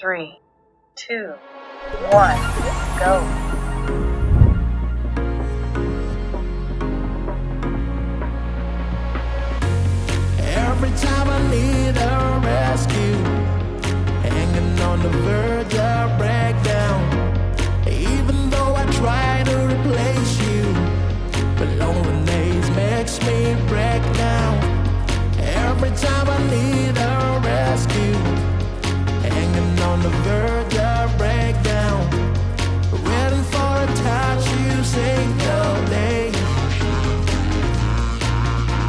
3, 2, 1, go. Every time I need a rescue, hanging on the verge of breakdown. Even though I try to replace you, but loneliness makes me break down. Every time I need a rescue, hanging on the verge of breakdown. Waiting for a touch, you say no day.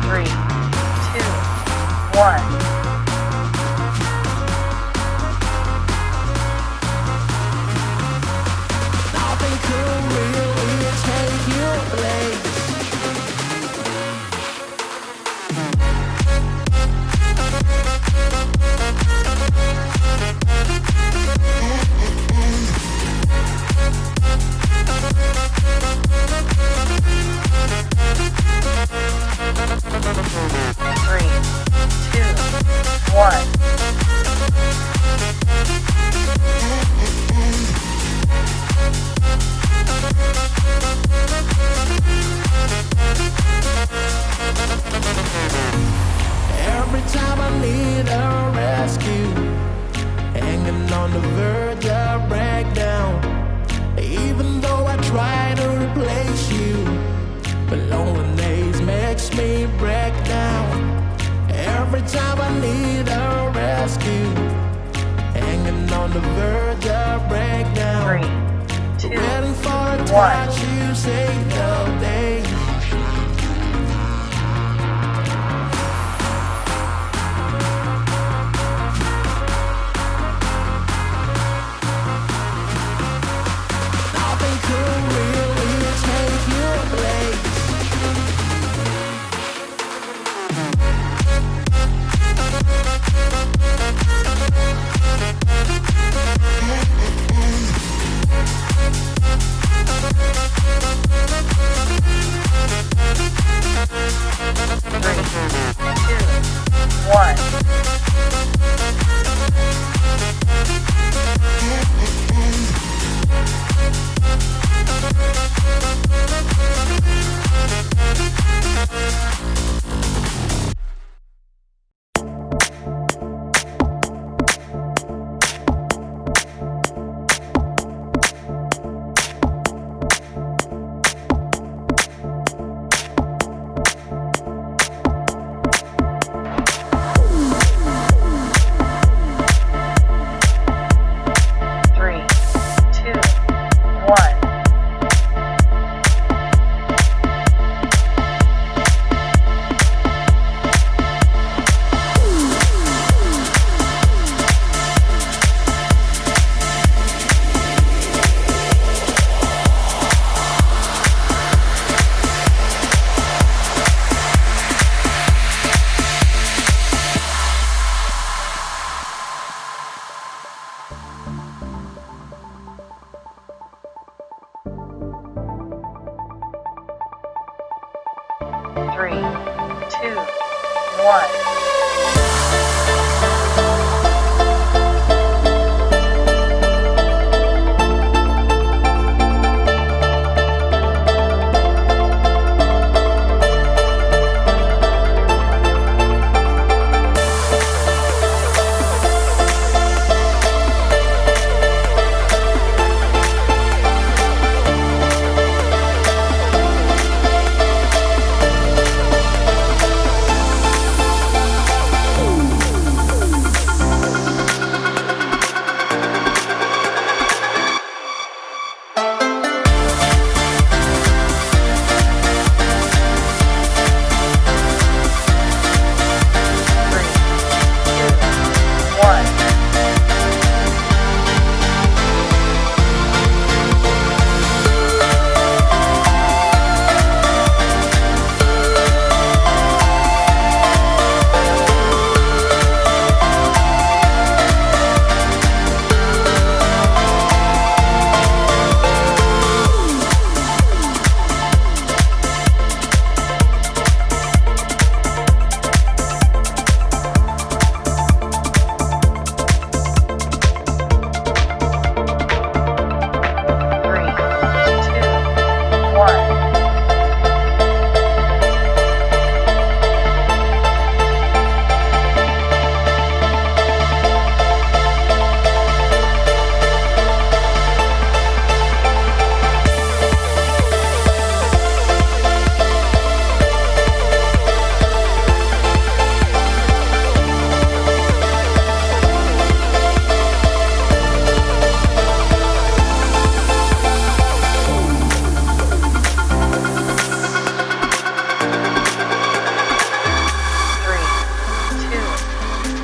3, 2, 1. Nothing could really take your place. Three, two, one. Every time I need a rescue, hanging on the verge of breakdown. Even though I try to replace you, but loneliness makes me break down. Every time I need a rescue, hanging on the verge of breakdown. 3, 2, Waiting for a 1. touch, you say no day. Nothing could really take your place. Three, two, one. Three, two, one. Three, two, one.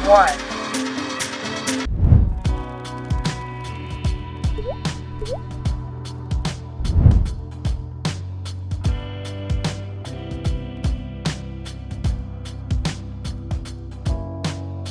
one.